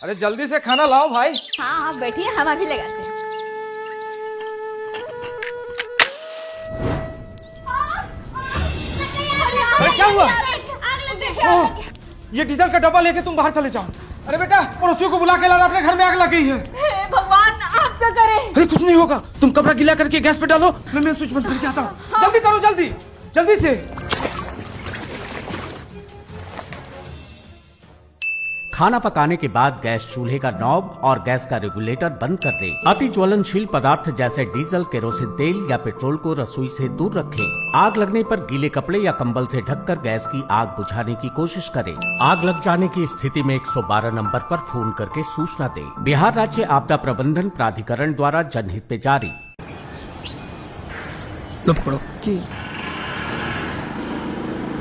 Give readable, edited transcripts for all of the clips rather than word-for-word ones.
अरे जल्दी से खाना लाओ भाई। हाँ आप बैठिए, हम अभी लगाते हैं। अरे क्या हुआ? ये डीजल का डब्बा लेके तुम बाहर चले जाओ। अरे बेटा पड़ोसियों को बुला के लाना, अपने घर में आग लग गई है। भगवान आप क्या करें? अरे कुछ नहीं होगा, तुम कपड़ा गीला करके गैस पे डालो, मैं स्विच बंद करके आता हूँ। जल्दी करो, जल्दी जल्दी से। खाना पकाने के बाद गैस चूल्हे का नॉब और गैस का रेगुलेटर बंद कर दें। अति ज्वलनशील पदार्थ जैसे डीजल, केरोसिन तेल या पेट्रोल को रसोई से दूर रखें। आग लगने पर गीले कपड़े या कंबल से ढककर गैस की आग बुझाने की कोशिश करें। आग लग जाने की स्थिति में 112 नंबर पर फोन करके सूचना दें। बिहार राज्य आपदा प्रबंधन प्राधिकरण द्वारा जनहित में जारी। लो पकड़ो जी।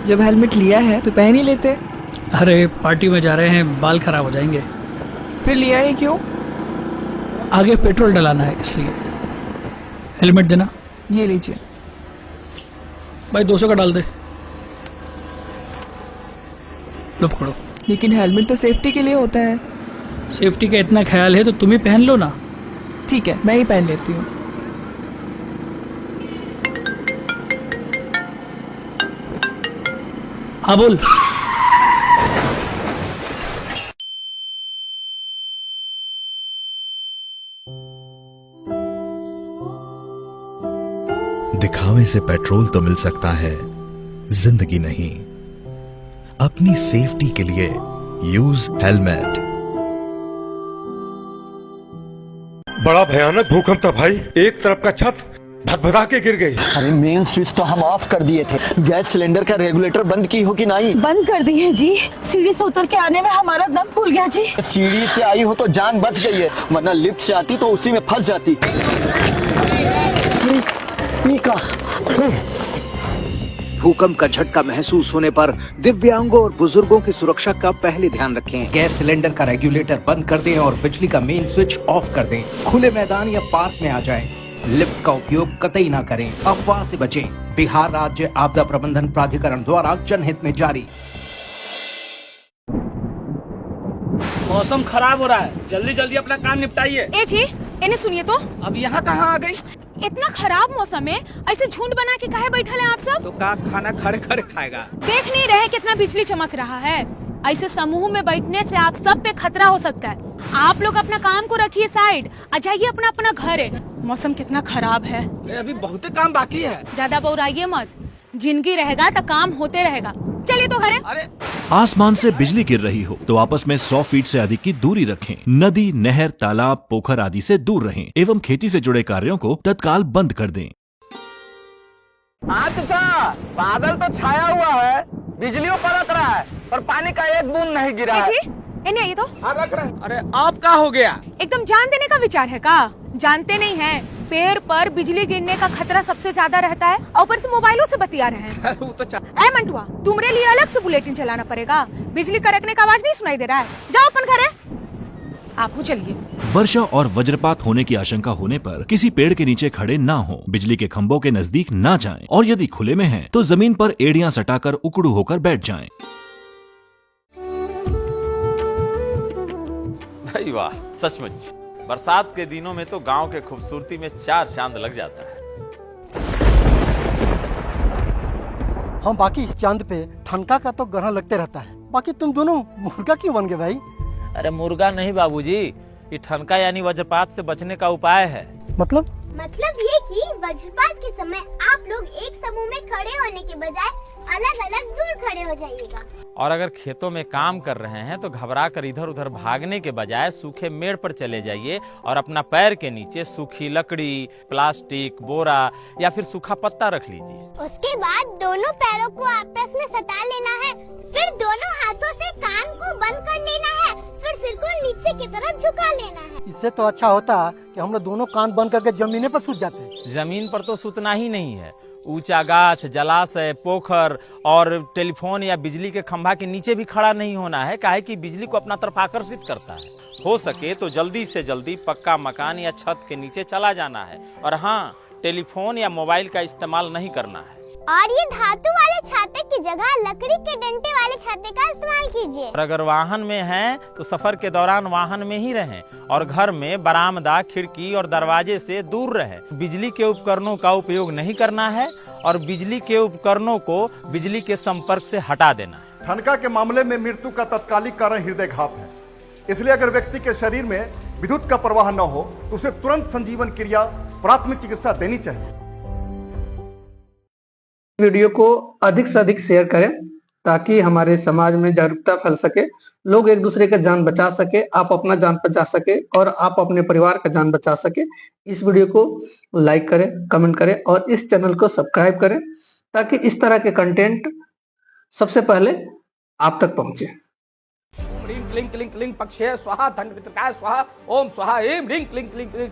जब हेलमेट लिया है तो पहन ही लेते। अरे पार्टी में जा रहे हैं, बाल खराब हो जाएंगे। फिर लिया ही क्यों? आगे पेट्रोल डलाना है इसलिए। हेलमेट देना। ये लीजिए। भाई 200 का डाल दे। लो पकड़ो। लेकिन हेलमेट तो सेफ्टी के लिए होता है। सेफ्टी का इतना ख्याल है तो तुम ही पहन लो ना। ठीक है, मैं ही पहन लेती हूँ। हाँ बोल। दिखावे से पेट्रोल तो मिल सकता है, जिंदगी नहीं। अपनी सेफ्टी के लिए यूज हेलमेट। बड़ा भयानक भूकंप था भाई, एक तरफ का छत भदभदा के गिर गई। अरे मेन स्विच तो हम ऑफ कर दिए थे, गैस सिलेंडर का रेगुलेटर बंद की हो कि नहीं? बंद कर दिए जी। सीढ़ी से उतर के आने में हमारा दम फूल गया जी। सीढ़ी से आई हो तो जान बच गई है, वरना लिफ्ट से आती तो उसी में फंस जाती। भूकंप का झटका महसूस होने पर दिव्यांगों और बुजुर्गों की सुरक्षा का पहले ध्यान रखें। गैस सिलेंडर का रेगुलेटर बंद कर दें और बिजली का मेन स्विच ऑफ कर दें। खुले मैदान या पार्क में आ जाएं। लिफ्ट का उपयोग कतई ना करें। अफवाह से बचें। बिहार राज्य आपदा प्रबंधन प्राधिकरण द्वारा जनहित में जारी। मौसम खराब हो रहा है, जल्दी जल्दी अपना काम निपटाइए। ए जी, इन्हें सुनिए तो। अब यहाँ कहाँ आ गई? इतना खराब मौसम में ऐसे झुंड बना के काहे बैठल हैं आप सब? तो का खाना खड़े खड़े खाएगा? देख नहीं रहे कितना बिजली चमक रहा है? ऐसे समूह में बैठने से आप सब पे खतरा हो सकता है। आप लोग अपना काम को रखिए साइड, आ जाइए अपना अपना घर है। मौसम कितना खराब है। अभी बहुत काम बाकी है। ज्यादा बौराइए मत, जिंदगी रहेगा तो काम होते रहेगा। चलिए तो घरे। अरे आसमान से बिजली गिर रही हो तो आपस में 100 फीट से अधिक की दूरी रखें। नदी, नहर, तालाब, पोखर आदि से दूर रहें एवं खेती से जुड़े कार्यों को तत्काल बंद कर दें। अच्छा, बादल तो छाया हुआ है, बिजलियों पड़क रहा है, पर पानी का एक बूंद नहीं गिरा है। जी, इन्हें आइए तो। रख रहे। अरे आप क्या हो गया? एकदम जान देने का विचार है का? जानते नहीं है, पेड़ पर बिजली गिरने का खतरा सबसे ज्यादा रहता है और ऊपर से मोबाइलों से बतिया रहे हैं। वो तो ऐ मंटुआ, तुम्हारे लिए अलग से बुलेटिन चलाना पड़ेगा। बिजली कड़कने का आवाज नहीं सुनाई दे रहा है? जाओ अपन घरे। आपको चलिए। वर्षा और वज्रपात होने की आशंका होने पर किसी पेड़ के नीचे खड़े ना हो, बिजली के खंभों के नजदीक ना जाएं और यदि खुले में हैं तो जमीन पर एड़ियां सटाकर उकड़ू होकर बैठ जाएं। भाई वाह, सचमुच बरसात के दिनों में तो गांव के खूबसूरती में 4 चांद लग जाता है। हम बाकी इस चांद पे ठनका का तो ग्रहण लगते रहता है, बाकी तुम दोनों मुर्गा क्यों बन गए भाई? अरे मुर्गा नहीं बाबूजी, ये ठनका यानी वज्रपात से बचने का उपाय है। मतलब ये कि वज्रपात के समय आप लोग एक समूह में खड़े होने के बजाय अलग अलग दूर खड़े हो जाइएगा। और अगर खेतों में काम कर रहे हैं तो घबरा कर इधर उधर भागने के बजाय सूखे मेड़ पर चले जाइए और अपना पैर के नीचे सूखी लकड़ी, प्लास्टिक, बोरा या फिर सूखा पत्ता रख लीजिए। उसके बाद दोनों पैरों को आपस में सटा लेना है, फिर दोनों हाथों से कान को बंद कर लेना है, फिर सिर को नीचे की तरफ झुका लेना है। इससे तो अच्छा होता कि हम लोग दोनों कान बंद करके जमीन पर सूत जाते। जमीन पर तो सूतना ही नहीं है, ऊंचा गाछ, जलाशय, पोखर और टेलीफोन या बिजली के खंभा के नीचे भी खड़ा नहीं होना है, काहे कि बिजली को अपना तरफ आकर्षित करता है। हो सके तो जल्दी से जल्दी पक्का मकान या छत के नीचे चला जाना है। और हाँ, टेलीफोन या मोबाइल का इस्तेमाल नहीं करना है। और ये धातु वाले छाते की जगह लकड़ी के डंडे वाले छाते का इस्तेमाल कीजिए। और अगर वाहन में हैं तो सफर के दौरान वाहन में ही रहें और घर में बरामदा, खिड़की और दरवाजे से दूर रहें। बिजली के उपकरणों का उपयोग नहीं करना है और बिजली के उपकरणों को बिजली के संपर्क से हटा देना है। ठनका के मामले में मृत्यु का तत्कालिक कारण हृदयघात है, इसलिए अगर व्यक्ति के शरीर में विद्युत का प्रवाह न हो तो उसे तुरंत संजीवन क्रिया प्राथमिक चिकित्सा देनी चाहिए। वीडियो को अधिक से अधिक शेयर करें ताकि हमारे समाज में जागरूकता फैल सके, लोग एक दूसरे का जान बचा सके, आप अपना जान बचा सके और आप अपने परिवार का जान बचा सके। इस वीडियो को लाइक करें, कमेंट करें और इस चैनल को सब्सक्राइब करें ताकि इस तरह के कंटेंट सबसे पहले आप तक पहुंचे। ह्रीं क्लीं क्लीं क्लीं पक्षे स्वाहा धन वितरकाय स्वाहा ओम स्वाहा ह्रीं ह्रीं क्लीं क्लीं क्लीं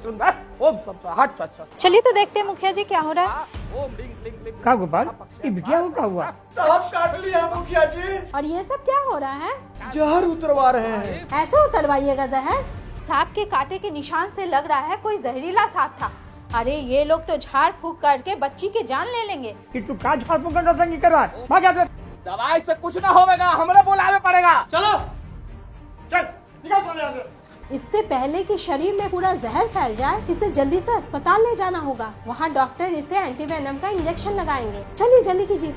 ओम स्वाहा स्वाहा। चलिए तो देखते हैं मुखिया जी क्या हो रहा है। ओम ह्रीं क्लीं क्लीं का गोपाल, ये बिटिया को क्या हुआ? सांप काट लिया मुखिया जी। और ये सब क्या हो रहा है? जहर उतरवा रहे हैं। ऐसे उतरवाइएगा जहर? सांप के कांटे के निशान से लग रहा है कोई जहरीला सांप था। अरे ये लोग तो झाड़ फूक करके बच्ची की जान ले लेंगे। कि तू का झाड़ फूक नौटंकी करवा? भाग यहाँ से। दवाई से कुछ ना होगा, हमें बुलावे पड़ेगा। चलो चल निकल चल यहाँ से। इससे पहले कि शरीर में पूरा जहर फैल जाए, इसे जल्दी से अस्पताल ले जाना होगा। वहाँ डॉक्टर इसे एंटीवेनम का इंजेक्शन लगाएंगे। चलिए जल्दी कीजिए।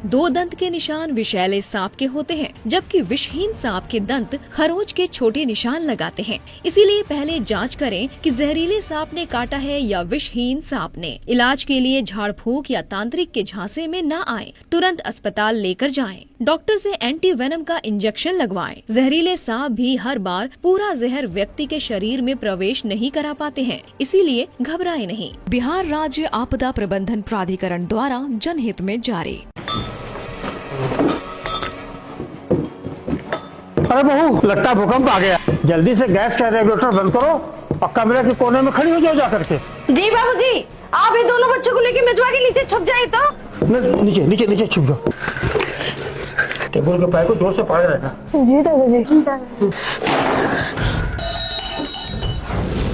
दो दंत के निशान विषैले सांप के होते हैं, जबकि विषहीन सांप के दंत खरोच के छोटे निशान लगाते हैं। इसीलिए पहले जांच करें कि जहरीले सांप ने काटा है या विषहीन सांप ने। इलाज के लिए झाड़ फूक या तांत्रिक के झांसे में न आए, तुरंत अस्पताल लेकर जाएं। डॉक्टर से एंटी वेनम का इंजेक्शन लगवाएं। जहरीले सांप भी हर बार पूरा जहर व्यक्ति के शरीर में प्रवेश नहीं करा पाते हैं, इसीलिए घबराए नहीं। बिहार राज्य आपदा प्रबंधन प्राधिकरण द्वारा जनहित में जारी। अरे बहू, लगता है भूकंप आ गया। जल्दी से गैस का रेगुलेटर बंद करो और कमरे के कोने में खड़ी हो जाओ जा करके। जी बाबूजी, आप ये दोनों बच्चों को लेके मेजवा के नीचे छुप जाए तो। नीचे नीचे नीचे छुप जाओ। टेबल के पैर को जोर से पकड़ रहना। जी दादाजी।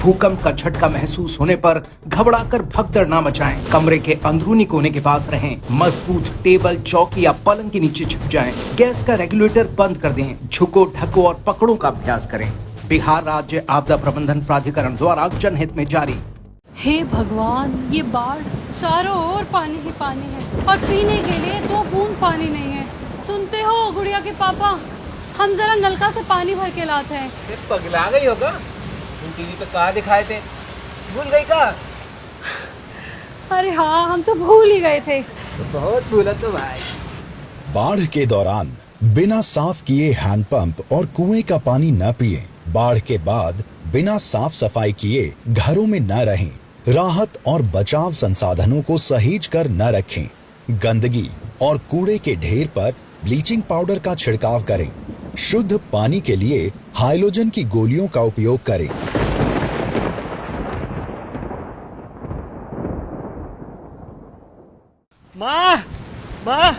भूकंप का झटका महसूस होने पर घबराकर भगदड़ न मचाएं। कमरे के अंदरूनी कोने के पास रहें। मजबूत टेबल, चौकी या पलंग के नीचे छुप जाएं। गैस का रेगुलेटर बंद कर दें। झुको, ढको और पकड़ों का अभ्यास करें। बिहार राज्य आपदा प्रबंधन प्राधिकरण द्वारा जनहित में जारी। हे भगवान, ये बाढ़, चारों ओर पानी ही पानी है और पीने के लिए 2 बूंद पानी नहीं है। सुनते हो गुड़िया के पापा, हम जरा नलका से पानी भर के लाते हैं। पगला गई होगा, टीवी पे कहा दिखाए थे, भूल गई का? अरे हाँ, हम तो भूल ही गए थे। तो बहुत भूला तो भाई। बाढ़ के दौरान बिना साफ किए हैंडपंप और कुएं का पानी न पिएं। बाढ़ के बाद बिना साफ सफाई किए घरों में न रहें। राहत और बचाव संसाधनों को सहेज कर न रखें। गंदगी और कूड़े के ढेर पर ब्लीचिंग पाउडर का छिड़काव करें। शुद्ध पानी के लिए हाइलोजन की गोलियों का उपयोग करें।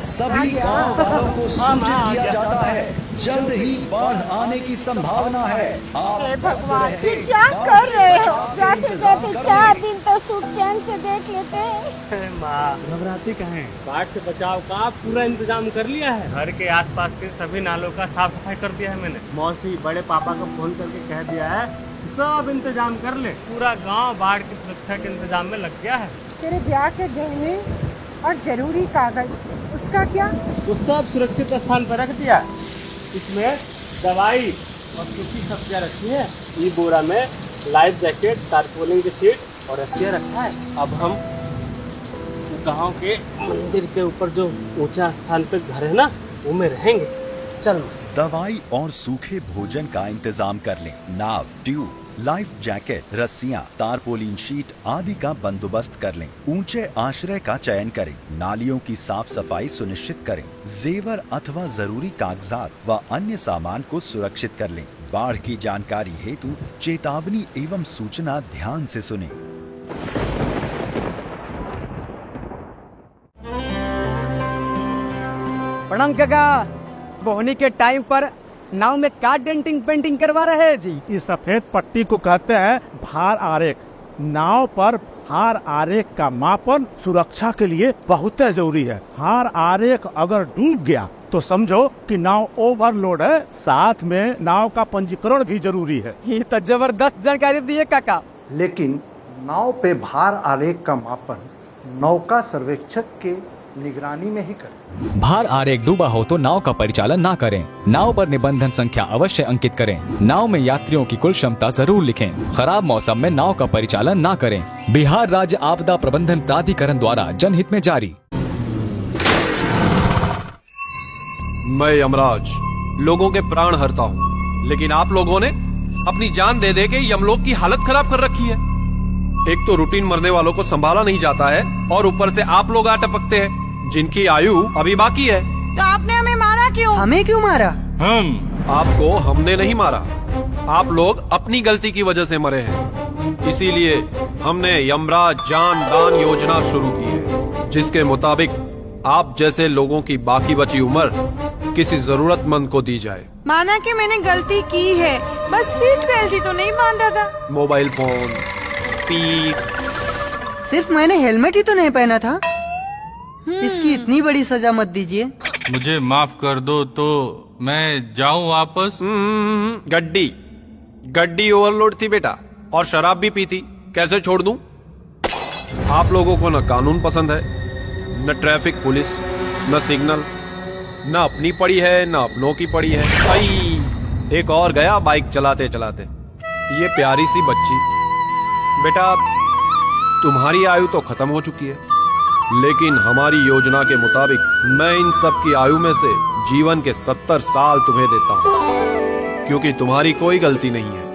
सभी गाँव वालों को सूचित किया जाता है, जल्द ही बाढ़ आने की संभावना है। आप भगवान, क्या कर रहे हो? जाते जाते 4 दिन तो सुख चैन से देख लेते हैं। माँ, घबराती कहाँ है? बाढ़ से बचाव का पूरा इंतजाम कर लिया है। घर के आसपास के सभी नालों का साफ सफाई कर दिया है मैंने। मौसी बड़े पापा को फोन करके कह दिया है, सब इंतजाम कर ले। पूरा गांव बाढ़ की सुरक्षा के इंतजाम में लग गया है। तेरे ब्याह के गहने और जरूरी कागज, उसका क्या? वो सब सुरक्षित स्थान पर रख दिया। इसमें दवाई और सूखी सब्जियां रखी है। ये बोरा में लाइफ जैकेट, तारकोलिन की सीट और रस्सियां रखा है। अब हम गांव के मंदिर के ऊपर जो ऊंचा स्थान पे घर है ना, वो में रहेंगे। चल। दवाई और सूखे भोजन का इंतजाम कर लें। नाव, ट्यूब, लाइफ जैकेट, रस्सियां, तारपोलिन शीट आदि का बंदोबस्त कर लें। ऊंचे आश्रय का चयन करें। नालियों की साफ सफाई सुनिश्चित करें। जेवर अथवा जरूरी कागजात व अन्य सामान को सुरक्षित कर लें। बाढ़ की जानकारी हेतु चेतावनी एवं सूचना ध्यान से सुनें। प्रणाम काका, बोहनी के टाइम पर नाव में का डेंटिंग पेंटिंग करवा रहे हैं जी? इस सफेद पट्टी को कहते हैं भार आरेख। नाव पर हार आरेख का मापन सुरक्षा के लिए बहुत जरूरी है। हार आरेख अगर डूब गया तो समझो कि नाव ओवरलोड है। साथ में नाव का पंजीकरण भी जरूरी है। ये तो जबरदस्त जानकारी दी है काका। लेकिन नाव पे भार आरेख का मापन नौका सर्वेक्षक के निगरानी में ही करें। भार आरेख डूबा हो तो नाव का परिचालन ना करें। नाव पर निबंधन संख्या अवश्य अंकित करें। नाव में यात्रियों की कुल क्षमता जरूर लिखें। खराब मौसम में नाव का परिचालन ना करें। बिहार राज्य आपदा प्रबंधन प्राधिकरण द्वारा जनहित में जारी। मैं यमराज लोगों के प्राण हरता हूँ, लेकिन आप लोगों ने अपनी जान दे दे के यमलोक की हालत खराब कर रखी है। एक तो रूटीन मरने वालों को संभाला नहीं जाता है और ऊपर से आप लोग आ टपकते हैं जिनकी आयु अभी बाकी है। तो आपने हमें मारा क्यों? हमें क्यों मारा? आपको हमने नहीं मारा, आप लोग अपनी गलती की वजह से मरे हैं। इसीलिए हमने यमराज जान दान योजना शुरू की है, जिसके मुताबिक आप जैसे लोगों की बाकी बची उम्र किसी जरूरतमंद को दी जाए। माना कि मैंने गलती की है, बस सीट बेल्ट ही तो नहीं बांधा था। मोबाइल फोन, स्पीड, सिर्फ मैंने हेलमेट ही तो नहीं पहना था। इसकी इतनी बड़ी सजा मत दीजिए। मुझे माफ कर दो तो मैं जाऊं वापस। गड्डी ओवरलोड थी बेटा, और शराब भी पी थी, कैसे छोड़ दूं? आप लोगों को न कानून पसंद है, न ट्रैफिक पुलिस, न सिग्नल, न अपनी पड़ी है न अपनों की पड़ी है। आई एक और गया बाइक चलाते चलाते। ये प्यारी सी बच्ची, बेटा तुम्हारी आयु तो खत्म हो चुकी है, लेकिन हमारी योजना के मुताबिक मैं इन सब की आयु में से जीवन के 70 साल तुम्हें देता हूँ, क्योंकि तुम्हारी कोई गलती नहीं है।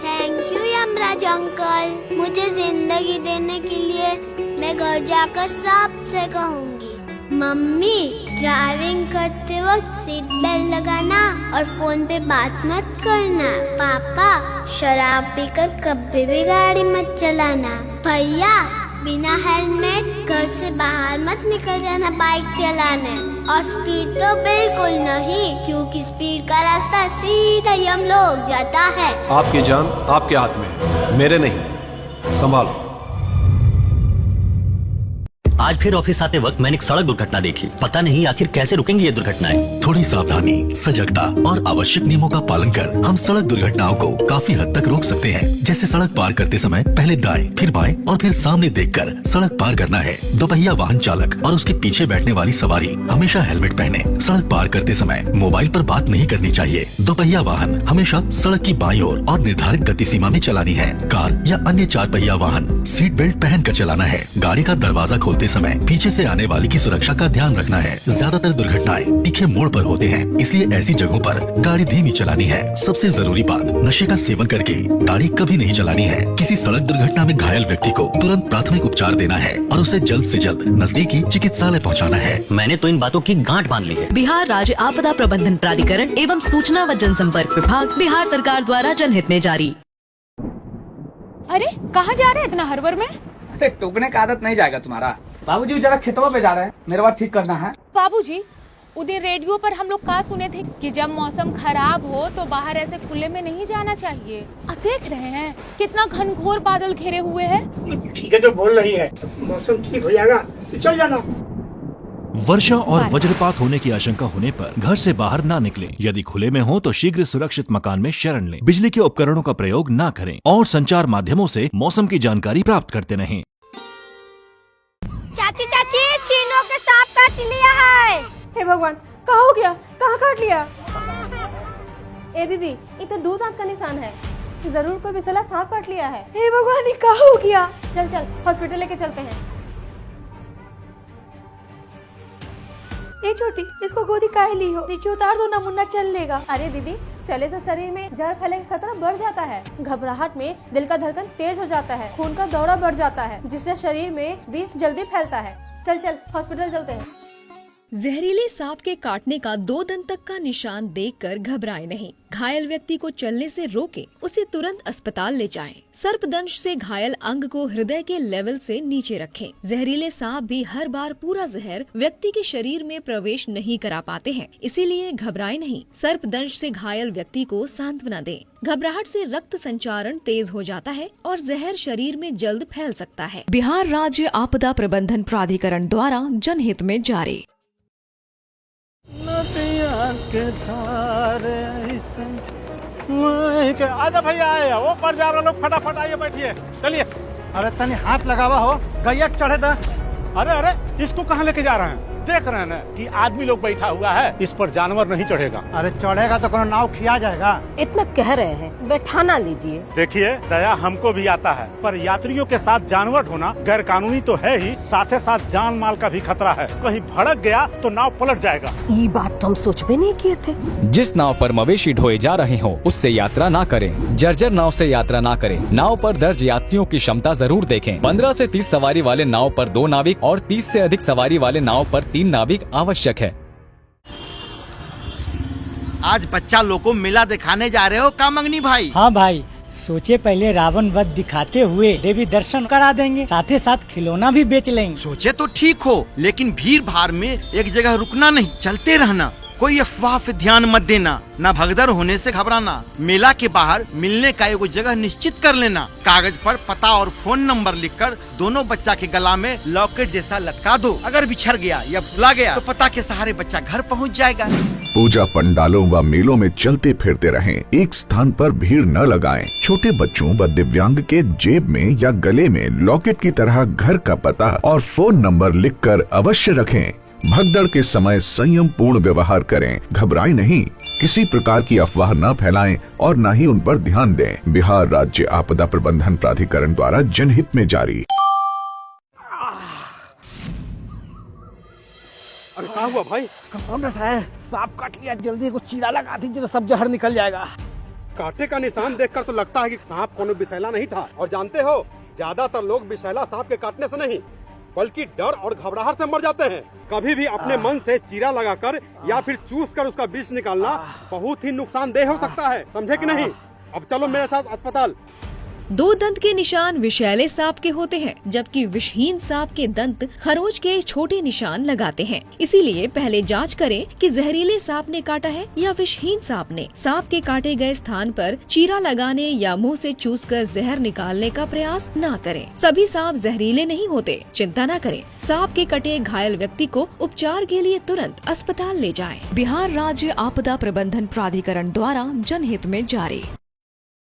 थैंक यू यमराज अंकल, मुझे जिंदगी देने के लिए मैं घर जाकर सबसे कहूँगी। मम्मी ड्राइविंग करते वक्त सीट बेल्ट लगाना और फोन पे बात मत करना। पापा शराब पीकर कभी भी गाड़ी मत चलाना। भैया बिना हेलमेट घर से बाहर मत निकल जाना बाइक चलाने। और स्पीड तो बिल्कुल नहीं, क्योंकि स्पीड का रास्ता सीधा यमलोक जाता है। आपकी जान आपके हाथ में है, मेरे नहीं। संभालो। आज फिर ऑफिस आते वक्त मैंने एक सड़क दुर्घटना देखी। पता नहीं आखिर कैसे रुकेंगी ये दुर्घटनाएं। थोड़ी सावधानी, सजगता और आवश्यक नियमों का पालन कर हम सड़क दुर्घटनाओं को काफी हद तक रोक सकते हैं। जैसे सड़क पार करते समय पहले दाएं, फिर बाएं और फिर सामने देखकर सड़क पार करना है। दोपहिया वाहन चालक और उसके पीछे बैठने वाली सवारी हमेशा हेलमेट पहने। सड़क पार करते समय मोबाइल पर बात नहीं करनी चाहिए। दोपहिया वाहन हमेशा सड़क की बाईं ओर और निर्धारित गति सीमा में चलानी है। कार या अन्य 4 पहिया वाहन सीट बेल्ट पहन कर चलाना है। गाड़ी का दरवाजा खोलते समय पीछे से आने वाले की सुरक्षा का ध्यान रखना है। ज्यादातर दुर्घटनाएं तीखे मोड़ पर होते हैं, इसलिए ऐसी जगहों पर गाड़ी धीमी चलानी है। सबसे जरूरी बात, नशे का सेवन करके गाड़ी कभी नहीं चलानी है। किसी सड़क दुर्घटना में घायल व्यक्ति को तुरंत प्राथमिक उपचार देना है और उसे जल्द से जल्द नजदीकी चिकित्सालय पहुंचाना है। मैंने तो इन बातों की गांठ बांध ली है। बिहार राज्य आपदा प्रबंधन प्राधिकरण एवं सूचना व जनसंपर्क विभाग बिहार सरकार द्वारा जनहित में जारी। अरे कहाँ जा रहे हैं इतना हड़बड़ में? अरे टोकने का आदत नहीं जाएगा तुम्हारा। बाबूजी जरा खेतों पे जा रहे हैं, मेरे बात ठीक करना है। बाबूजी उधर रेडियो पर हम लोग कहा सुने थे कि जब मौसम खराब हो तो बाहर ऐसे खुले में नहीं जाना चाहिए। अब देख रहे हैं कितना घनघोर बादल घेरे हुए हैं। ठीक है तो बोल रही है, मौसम ठीक हो जाएगा तो चल जाना। वर्षा और वज्रपात होने की आशंका होने पर घर से बाहर ना निकलें। यदि खुले में हो तो शीघ्र सुरक्षित मकान में शरण लें। बिजली के उपकरणों का प्रयोग ना करें और संचार माध्यमों से मौसम की जानकारी प्राप्त करते रहें। चाची चाची चीनों के सांप काट लिया है। हे भगवान, कहाँ हो गया? कहाँ काट लिया? ए दीदी, ये तो 2 दांत का निशान है, जरूर कोई बिसला सांप काट लिया है। हे भगवान, ये कहाँ हो गया? चल चल हॉस्पिटल लेके चलते हैं। ए छोटी, इसको गोदी काहे ली हो? नीचे उतार दो ना, मुन्ना चल लेगा। अरे दीदी, चले से शरीर में जहर फैलने का खतरा बढ़ जाता है। घबराहट में दिल का धड़कन तेज हो जाता है, खून का दौरा बढ़ जाता है, जिससे शरीर में विष जल्दी फैलता है। चल चल हॉस्पिटल चलते हैं। जहरीले सांप के काटने का 2 दंत तक का निशान देखकर घबराएं नहीं। घायल व्यक्ति को चलने से रोके, उसे तुरंत अस्पताल ले जाएं। सर्पदंश से घायल अंग को हृदय के लेवल से नीचे रखें। जहरीले सांप भी हर बार पूरा जहर व्यक्ति के शरीर में प्रवेश नहीं करा पाते हैं, इसीलिए घबराएं नहीं। सर्पदंश से घायल व्यक्ति को सांत्वना दें। घबराहट से रक्त संचारण तेज हो जाता है और जहर शरीर में जल्द फैल सकता है। बिहार राज्य आपदा प्रबंधन प्राधिकरण द्वारा जनहित में जारी। आजा भैया आए, वो पर जा रहे लोग, फटाफट आइए, बैठिए, चलिए। अरे तनी हाथ लगावा हो, गैया चढ़े दा। अरे इसको कहाँ लेके जा रहे हैं? देख रहे हैं ना कि आदमी लोग बैठा हुआ है, इस पर जानवर नहीं चढ़ेगा। अरे चढ़ेगा तो कोनो नाव खिया जाएगा। इतना कह रहे हैं, बैठाना लीजिए। देखिए, दया हमको भी आता है, पर यात्रियों के साथ जानवर ढोना गैर कानूनी तो है ही, साथ ही साथ जान माल का भी खतरा है। कहीं भड़क गया तो नाव पलट जाएगा। ये बात तो हम सोच भी नहीं किए थे। जिस नाव पर मवेशी ढोए जा रहे हो उससे यात्रा ना करें। जर्जर नाव से यात्रा ना करें। नाव पर दर्ज यात्रियों की क्षमता जरूर देखें। 15 से 30 सवारी वाले नाव पर 2 नाविक और 30 से अधिक सवारी वाले नाव पर 3 नाविक आवश्यक है। आज बच्चा लोग को मेला दिखाने जा रहे हो का मंगनी भाई? हाँ भाई, सोचे पहले रावण वध दिखाते हुए देवी दर्शन करा देंगे, साथ ही साथ खिलौना भी बेच लेंगे। सोचे तो ठीक हो, लेकिन भीड़ भाड़ में एक जगह रुकना नहीं, चलते रहना। कोई अफवाह पे ध्यान मत देना, न भगदड़ होने से घबराना। मेला के बाहर मिलने का एगो जगह निश्चित कर लेना। कागज पर पता और फोन नंबर लिखकर दोनों बच्चा के गला में लॉकेट जैसा लटका दो। अगर बिछड़ गया या भुला गया तो पता के सहारे बच्चा घर पहुंच जाएगा। पूजा पंडालों व मेलों में चलते फिरते रहें, एक स्थान पर भीड़ न लगाएं। छोटे बच्चों व दिव्यांग के जेब में या गले में लॉकेट की तरह घर का पता और फोन नंबर लिखकर अवश्य रखें। भगदड़ के समय संयम पूर्ण व्यवहार करें, घबराएं नहीं। किसी प्रकार की अफवाह न फैलाएं और न ही उन पर ध्यान दें। बिहार राज्य आपदा प्रबंधन प्राधिकरण द्वारा जनहित में जारी। अरे क्या हुआ भाई? कंपाउंडर साहब, सांप काट लिया, जल्दी को चीरा लगा दीजिए, सब जहर निकल जाएगा। कांटे का निशान देखकर तो लगता है कि सांप कोनो विषैला नहीं था। और जानते हो, ज्यादातर लोग विषैला सांप के काटने से नहीं बल्कि डर और घबराहट से मर जाते हैं। कभी भी अपने मन से चीरा लगाकर या फिर चूस कर उसका विष निकालना बहुत ही नुकसानदेह हो सकता है, समझे कि नहीं? अब चलो मेरे साथ अस्पताल। 2 दंत के निशान विषैले सांप के होते हैं, जबकि विषहीन सांप के दंत खरोच के छोटे निशान लगाते हैं। इसीलिए पहले जांच करें कि जहरीले सांप ने काटा है या विषहीन सांप ने। सांप के काटे गए स्थान पर चीरा लगाने या मुंह से चूसकर जहर निकालने का प्रयास न करें। सभी सांप जहरीले नहीं होते, चिंता न करें। सांप के कटे घायल व्यक्ति को उपचार के लिए तुरंत अस्पताल ले जाएं। बिहार राज्य आपदा प्रबंधन प्राधिकरण द्वारा जनहित में जारी।